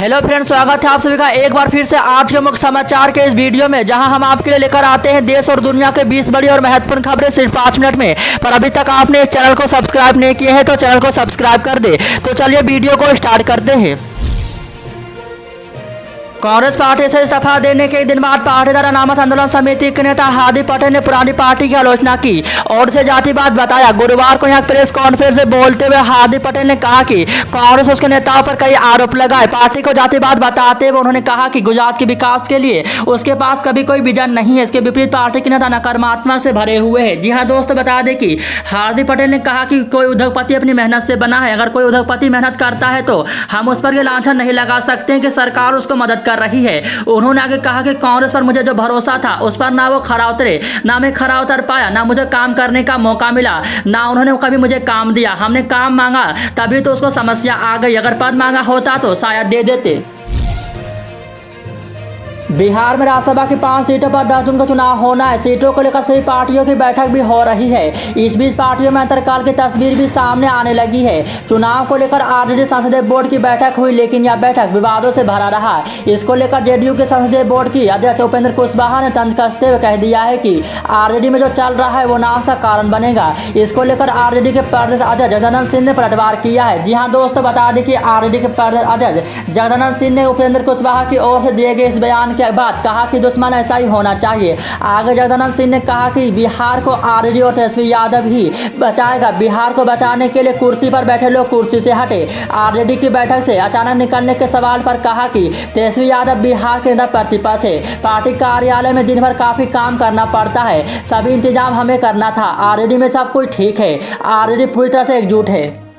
Hello friends, स्वागत है आप सभी का एक बार फिर से आज के मुख्य समाचार के इस वीडियो में, जहां हम आपके लिए लेकर आते हैं देश और दुनिया के 20 बड़ी और महत्वपूर्ण खबरें सिर्फ 5 मिनट में। पर अभी तक आपने इस चैनल को सब्सक्राइब नहीं किए हैं तो चैनल को सब्सक्राइब कर दे। तो चलिए वीडियो को स्टार्ट करते हैं। कांग्रेस पार्टी से इस्तीफा देने के एक दिन बाद पाटीदार अनामत आंदोलन समिति के नेता हार्दिक पटेल ने पुरानी पार्टी की आलोचना की और इसे जातिवाद बताया। गुरुवार को यहां प्रेस कॉन्फ्रेंस में बोलते हुए हार्दिक पटेल ने कहा कि कांग्रेस उसके नेताओं पर कई आरोप लगाए। पार्टी को जातिवाद बताते हुए उन्होंने कहा कि गुजरात के विकास के लिए उसके पास कभी कोई विजन नहीं है। इसके विपरीत पार्टी के नेता नकारात्मक से भरे हुए हैं। जी हाँ दोस्तों, बता दें कि हार्दिक पटेल ने कहा कि कोई उद्योगपति अपनी मेहनत से बना है। अगर कोई उद्योगपति मेहनत करता है तो हम उस पर ये लांछन नहीं लगा सकते कि सरकार उसको मदद कर रही है। उन्होंने आगे कहा कि कांग्रेस पर मुझे जो भरोसा था उस पर ना वो खरा उतरे, ना मैं खरा उतर पाया, ना मुझे काम करने का मौका मिला, ना उन्होंने कभी मुझे काम दिया। हमने काम मांगा तभी तो उसको समस्या आ गई। अगर पद मांगा होता तो शायद दे देते। बिहार में राज्यसभा की 5 सीटों पर 10 जून को चुनाव होना है। सीटों को लेकर सभी पार्टियों की बैठक भी हो रही है। इस बीच पार्टियों में अंतरकाल की तस्वीर भी सामने आने लगी है। चुनाव को लेकर आरजेडी संसदीय बोर्ड की बैठक हुई, लेकिन यह बैठक विवादों से भरा रहा। इसको लेकर जेडीयू के संसदीय बोर्ड की अध्यक्ष उपेंद्र कुशवाहा ने तंज कसते हुए कह दिया है कि आरजेडी में जो चल रहा है वो नाश का कारण बनेगा। इसको लेकर आरजेडी के प्रदेश अध्यक्ष जगदानंद सिंह ने पलटवार किया है। जी हाँ दोस्तों, बता दें कि आरजेडी के प्रदेश अध्यक्ष जगदानंद सिंह ने उपेंद्र कुशवाहा की ओर से दिए गए इस बयान के बाद कहा कि दुश्मन ऐसा ही होना चाहिए। आगे जगदानंद सिंह ने कहा कि बिहार को आरजेडी और तेजस्वी यादव ही बचाएगा। बिहार को बचाने के लिए कुर्सी पर बैठे लोग कुर्सी से हटे। आरजेडी की बैठक से अचानक निकलने के सवाल पर कहा कि तेजस्वी यादव बिहार के अंदर प्रतिपक्ष है। पार्टी कार्यालय में दिन भर काफी काम करना पड़ता है। सभी इंतजाम हमें करना था। आरजेडी में सब कुछ ठीक है। आरजेडी पूरी तरह से एकजुट है।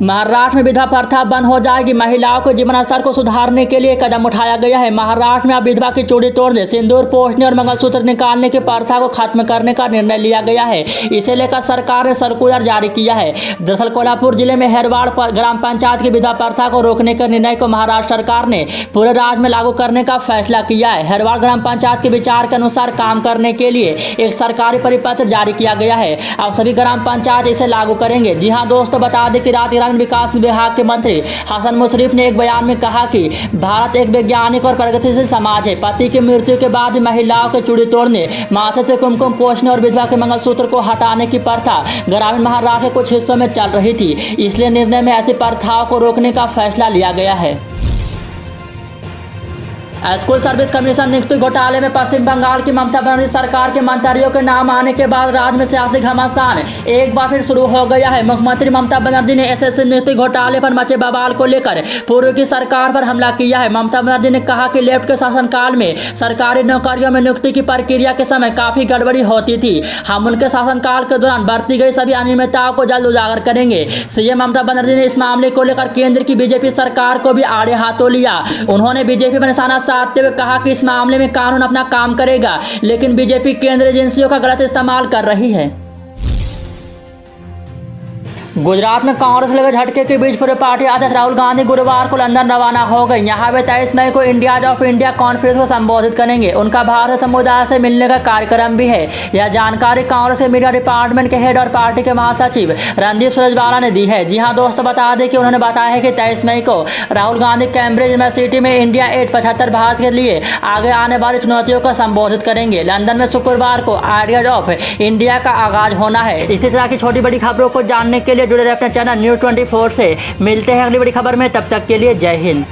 महाराष्ट्र में विधवा प्रथा बंद हो जाएगी। महिलाओं के जीवन स्तर को सुधारने के लिए कदम उठाया गया है। महाराष्ट्र में अब विधवा की चूड़ी तोड़ने, सिंदूर पोंछने और मंगलसूत्र निकालने की प्रथा को खत्म करने का निर्णय लिया गया है। इसे लेकर सरकार ने सर्कुलर जारी किया है। दरअसल कोल्हापुर जिले में हेरवाड़ ग्राम पंचायत की विधवा प्रथा को रोकने के निर्णय को महाराष्ट्र सरकार ने पूरे राज्य में लागू करने का फैसला किया है। हेरवाड़ ग्राम पंचायत के विचार के अनुसार काम करने के लिए एक सरकारी परिपत्र जारी किया गया है। अब सभी ग्राम पंचायत इसे लागू करेंगे। जी हाँ दोस्तों, बता दें कि राज्य विकास विभाग के मंत्री हसन मुशर्रफ ने एक बयान में कहा कि भारत एक वैज्ञानिक और प्रगतिशील समाज है। पति की मृत्यु के बाद महिलाओं के चूड़ी तोड़ने, माथे से कुमकुम पोंछने और विधवा के मंगलसूत्र को हटाने की प्रथा ग्रामीण महाराष्ट्र के कुछ हिस्सों में चल रही थी। इसलिए निर्णय में ऐसी प्रथाओं को रोकने का फैसला लिया गया है। स्कूल सर्विस कमीशन नियुक्ति घोटाले में पश्चिम बंगाल की ममता बनर्जी सरकार के मंत्रियों के नाम आने के बाद राज्य में सियासी घमासान एक बार फिर शुरू हो गया है। मुख्यमंत्री ममता बनर्जी ने एसएससी नियुक्ति घोटाले पर मचे बवाल को लेकर पूर्व की सरकार पर हमला किया है। ममता बनर्जी ने कहा कि लेफ्ट के शासनकाल में सरकारी नौकरियों में नियुक्ति की प्रक्रिया के समय काफी गड़बड़ी होती थी। हम उनके शासनकाल के दौरान बरती गई सभी अनियमितताओं को जल्द उजागर करेंगे। सीएम ममता बनर्जी ने इस मामले को लेकर केंद्र की बीजेपी सरकार को भी आड़े हाथों लिया। उन्होंने बीजेपी पर निशाना साधते हुए कहा कि इस मामले में कानून अपना काम करेगा, लेकिन बीजेपी केंद्रीय एजेंसियों का गलत इस्तेमाल कर रही है। गुजरात में कांग्रेस लगे झटके के बीच पूर्व पार्टी अध्यक्ष राहुल गांधी गुरुवार को लंदन रवाना हो गए। यहां वे 23 मई को इंडियाज ऑफ इंडिया कॉन्फ्रेंस को संबोधित करेंगे। उनका भारतीय समुदाय से मिलने का कार्यक्रम भी है। यह जानकारी कांग्रेस के मीडिया डिपार्टमेंट के हेड और पार्टी के महासचिव रणदीप सुरजवाला ने दी है। जी हाँ दोस्तों, बता दें कि उन्होंने बताया है कि 23 मई को राहुल गांधी कैम्ब्रिज यूनिवर्सिटी में इंडिया 875 भारत के लिए आगे आने वाली चुनौतियों को संबोधित करेंगे। लंदन में शुक्रवार को आइडियाज ऑफ इंडिया का आगाज होना है। इसी तरह की छोटी बड़ी खबरों को जानने के लिए जुड़े रहे अपने चैनल न्यूज़ 24 से। मिलते हैं अगली बड़ी खबर में, तब तक के लिए जय हिंद।